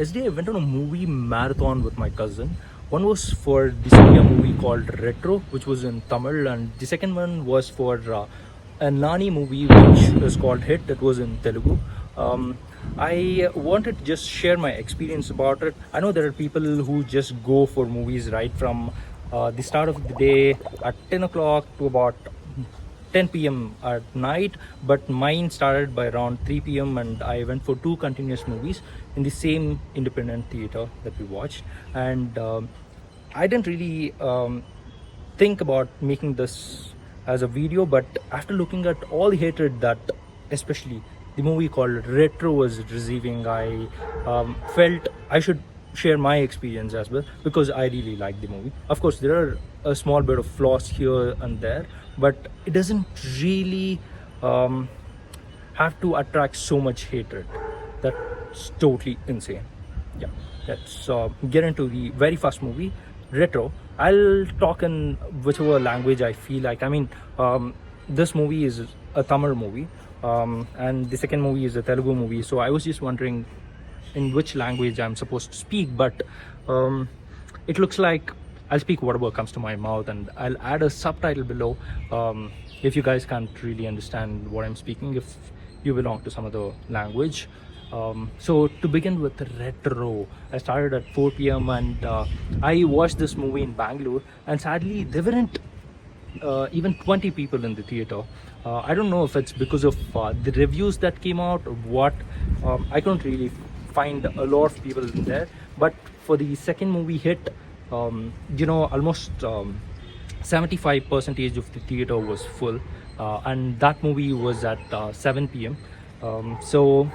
yesterday I went on a movie marathon with my cousin. One was for the Surya movie called Retro, which was in Tamil, and the second one was for a Nani movie which is called Hit, that was in Telugu. I wanted to just share my experience about it. I know there are people who just go for movies right from the start of the day at 10 o'clock to about 10 p.m. at night, but mine started by around 3 p.m. and I went for two continuous movies in the same independent theater that we watched. And I didn't really think about making this as a video, but after looking at all the hatred that especially the movie called Retro was receiving, I felt I should share my experience as well, because I really like the movie. Of course, there are a small bit of flaws here and there, but it doesn't really have to attract so much hatred. That's totally insane. Yeah, let's get into the very first movie, Retro. I'll talk in whichever language I feel like. I mean, this movie is a Tamil movie, and the second movie is a Telugu movie. So I was just wondering in which language I'm supposed to speak, but it looks like I'll speak whatever comes to my mouth, and I'll add a subtitle below if you guys can't really understand what I'm speaking, if you belong to some other language. So to begin with, Retro, I started at 4 p.m. and I watched this movie in Bangalore, and sadly there weren't even 20 people in the theater. I don't know if it's because of the reviews that came out or what. I couldn't really find a lot of people in there, but for the second movie, Hit, almost 75% of the theater was full, and that movie was at 7 p.m. So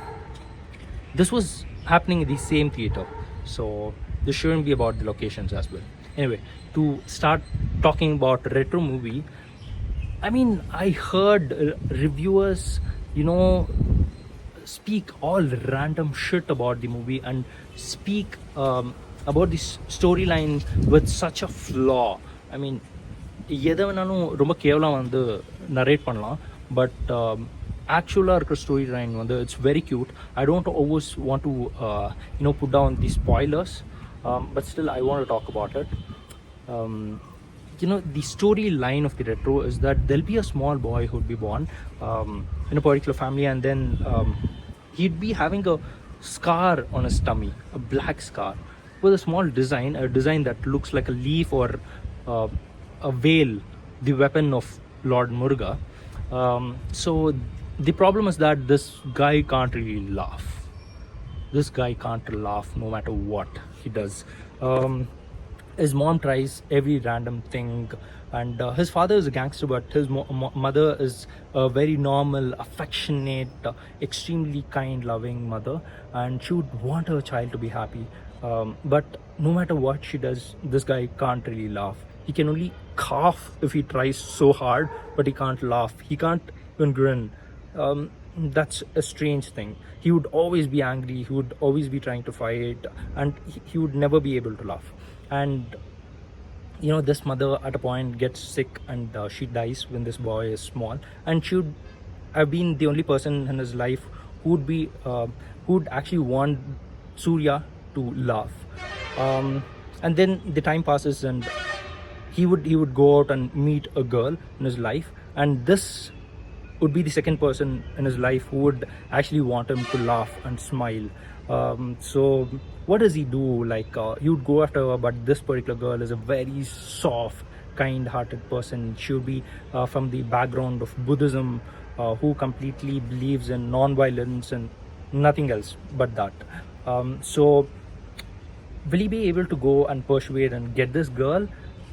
this was happening in the same theater, so this shouldn't be about the locations as well. Anyway, to start talking about Retro movie, I mean, I heard reviewers, speak all random shit about the movie and speak about this storyline with such a flaw. I mean, எதை வேணாலும் ரொம்ப கேவலம் வந்து narrate பண்ணலாம், but ஆக்சுவலாக இருக்கிற story line வந்து it's very cute. I don't always want to put down the spoilers, but still I want to talk about it. The storyline of the Retro is that there'll be a small boy who'd be born in a particular family, and then he'd be having a scar on his tummy, a black scar with a small design, that looks like a leaf or a veil, the weapon of Lord Muruga. So the problem is that this guy can't really laugh. This guy can't laugh no matter what he does. His mom tries every random thing, and his father is a gangster, but his mother is a very normal, affectionate, extremely kind, loving mother, and she would want her child to be happy. But no matter what she does, this guy can't really laugh. He can only cough if he tries so hard, but he can't laugh. He can't even grin. That's a strange thing. He would always be angry. He would always be trying to fight, and he would never be able to laugh. And this mother at a point gets sick, and she dies when this boy is small, and she would have been the only person in his life who would actually want Surya to laugh. And then the time passes, and he would go out and meet a girl in his life, and this would be the second person in his life who would actually want him to laugh and smile. So what does he do? Like, he would go after her, but this particular girl is a very soft, kind-hearted person. She would be from the background of Buddhism, who completely believes in non-violence and nothing else but that. So will he be able to go and persuade and get this girl,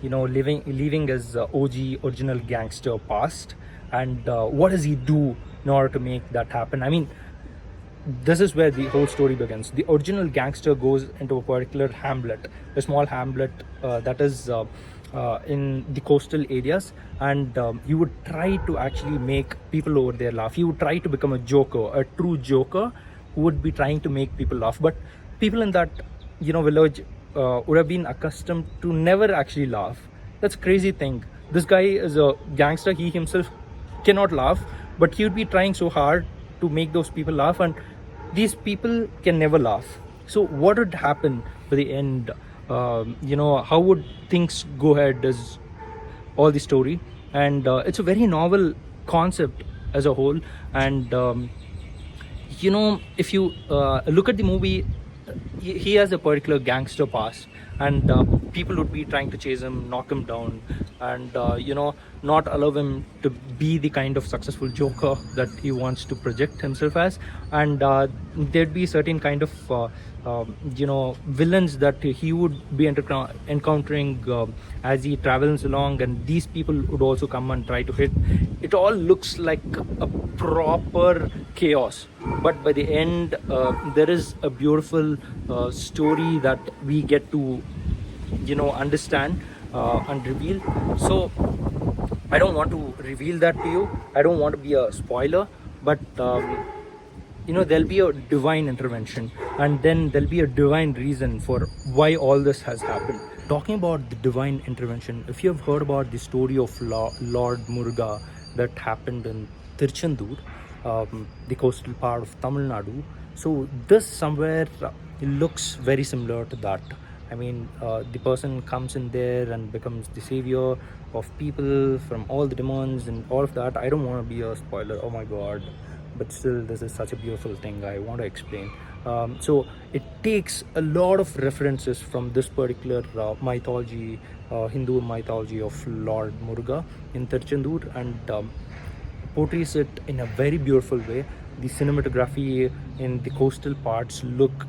leaving his OG original gangster past? And what does he do in order to make that happen? I mean, this is where the whole story begins. The original gangster goes into a particular hamlet, a small hamlet that is in the coastal areas, and he would try to actually make people over there laugh. He would try to become a joker, a true joker who would be trying to make people laugh. But people in that village would have been accustomed to never actually laugh. That's a crazy thing. This guy is a gangster. He himself cannot laugh, but he would be trying so hard to make those people laugh, and these people can never laugh. So what would happen by the end? How would things go ahead is all the story. And it's a very novel concept as a whole. And if you look at the movie, he has a particular gangster past, and people would be trying to chase him, knock him down, and not allow him to be the kind of successful joker that he wants to project himself as. And there'd be certain kind of villains that he would be encountering as he travels along, and these people would also come and try to hit. It all looks like a proper chaos, but by the end there is a beautiful story that we get to understand and reveal. So I don't want to reveal that to you. I don't want to be a spoiler, but there'll be a divine intervention, and then there'll be a divine reason for why all this has happened. Talking about the divine intervention, if you have heard about the story of Lord Muruga that happened in Tirchandur, the coastal part of Tamil Nadu, so this somewhere looks very similar to that. I mean, the person comes in there and becomes the savior of people from all the demons and all of that. I don't want to be a spoiler, oh my god, but still this is such a beautiful thing I want to explain. So it takes a lot of references from this particular mythology, Hindu mythology of Lord Muruga in Tirchandur, and portrays it in a very beautiful way. The cinematography in the coastal parts look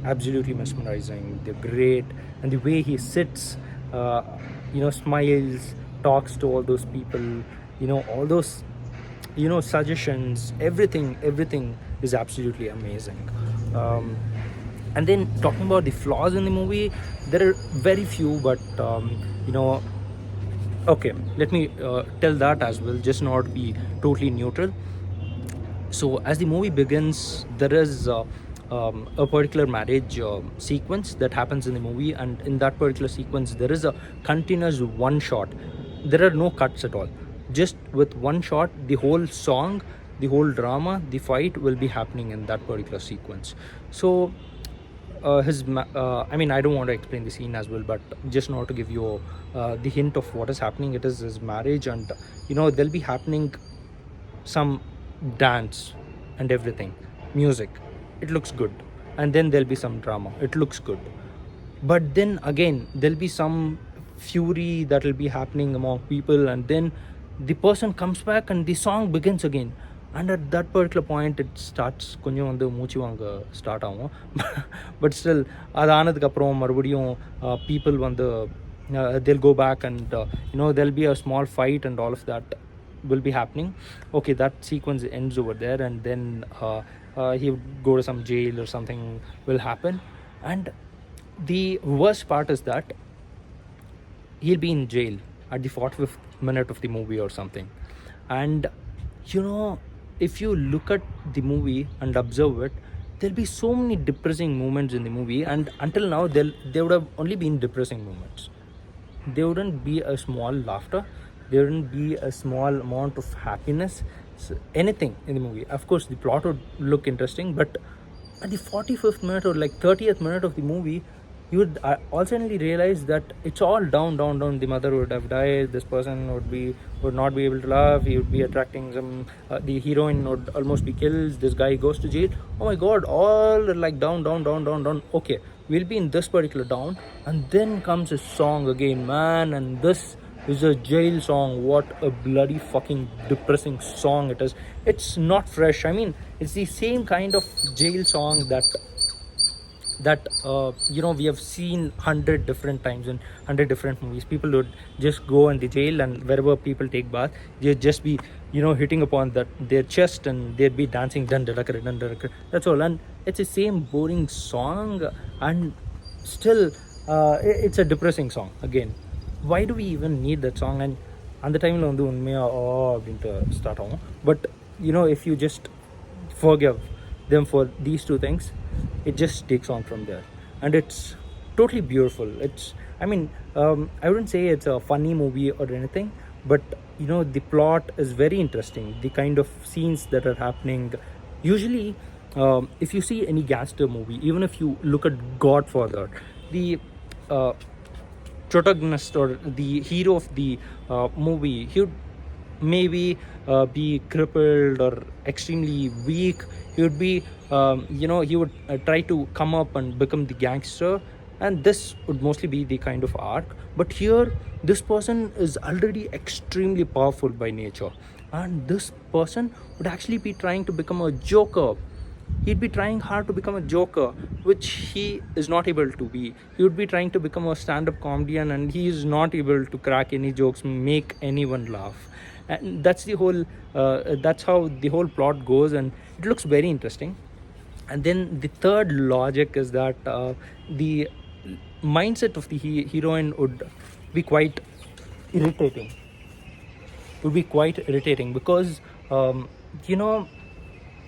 absolutely mesmerizing. They're great, and the way he sits, smiles, talks to all those people, all those suggestions, everything is absolutely amazing. And then talking about the flaws in the movie, there are very few, but okay, let me tell that as well, just not be totally neutral. So as the movie begins, there is a particular marriage sequence that happens in the movie, and in that particular sequence there is a continuous one shot. There are no cuts at all. Just with one shot, the whole song, the whole drama, the fight will be happening in that particular sequence. So I don't want to explain the scene as well, but just not to give you the hint of what is happening. It is his marriage, and there'll be happening some dance and everything, music, it looks good, and then there'll be some drama, it looks good, but then again there'll be some fury that will be happening among people, and then the person comes back and the song begins again. And at that particular point it starts கொஞ்சம் வந்து மூச்சு வாங்க start ஆகும். But still அது ஆனதுக்கப்புறம் மறுபடியும் people வந்து they'll go back, and there'll be a small fight and all of that will be happening. Okay, that sequence ends over there, and then he would go to some jail or something will happen. And the worst part is that he'll be in jail at the 45th minute of the movie or something. And if you look at the movie and observe it, there'll be so many depressing moments in the movie, and until now there would have only been depressing moments. There wouldn't be a small laughter, there wouldn't be a small amount of happiness, anything in the movie. Of course the plot would look interesting, but at the 45th minute or like 30th minute of the movie, you would also realize that it's all down. The mother would have died, this person would not be able to love, he would be attracting some the heroine would almost be killed, this guy goes to jail. Oh my god, all like down. Okay, we'll be in this particular down, and then comes a song again, man, and this is a jail song. What a bloody fucking depressing song it is. It's not fresh. I mean, it's the same kind of jail song that we have seen 100 different times in 100 different movies. People would just go in the jail, and wherever people take bath, they'd just be hitting upon their chest, and they'd be dancing dun darakar. That's all. And it's the same boring song, and still it's a depressing song again. Why do we even need that song? And அந்த டைமில் வந்து உண்மையாக அப்படின்ட்டு start ஆகும். But if you just forgive them for these two things, it just takes on from there, and it's totally beautiful. I wouldn't say it's a funny movie or anything, but the plot is very interesting. The kind of scenes that are happening, usually if you see any gangster movie, even if you look at Godfather, the uh, protagonist or the hero of the movie, he would maybe be crippled or extremely weak. He would be, he would try to come up and become the gangster, and this would mostly be the kind of arc. But here, this person is already extremely powerful by nature, and this person would actually be trying to become a joker. He'd be trying hard to become a joker, which he is not able to be. He would be trying to become a stand-up comedian, and he is not able to crack any jokes, make anyone laugh. And that's how the whole plot goes, and it looks very interesting. And then the third logic is that the mindset of the heroine be quite irritating would be quite irritating, because you know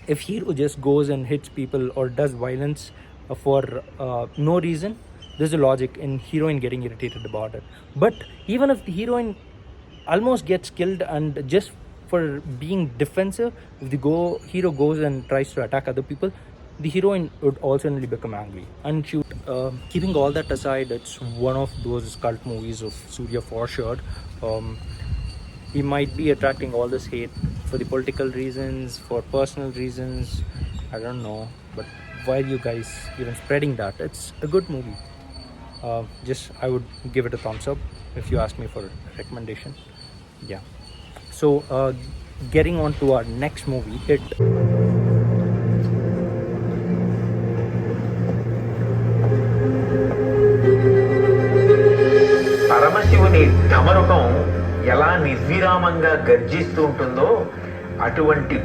if hero just goes and hits people or does violence for no reason, there's a logic in heroine getting irritated about it. But even if the heroine almost gets killed, and just for being defensive, if the hero goes and tries to attack other people, the heroine would also only become angry and shoot. Keeping all that aside, it's one of those cult movies of Surya for sure. He might be attracting all this hate for the political reasons, for personal reasons, I don't know. But why are you guys even spreading that? It's a good movie. Just I would give it a thumbs up if you ask me for a recommendation. Yeah. So getting on to our next movie, Hit. పరమశివుని ఢమరుకం ఎలా నిర్విరామంగా గర్జిస్తూ ఉంటుందో అటువంటి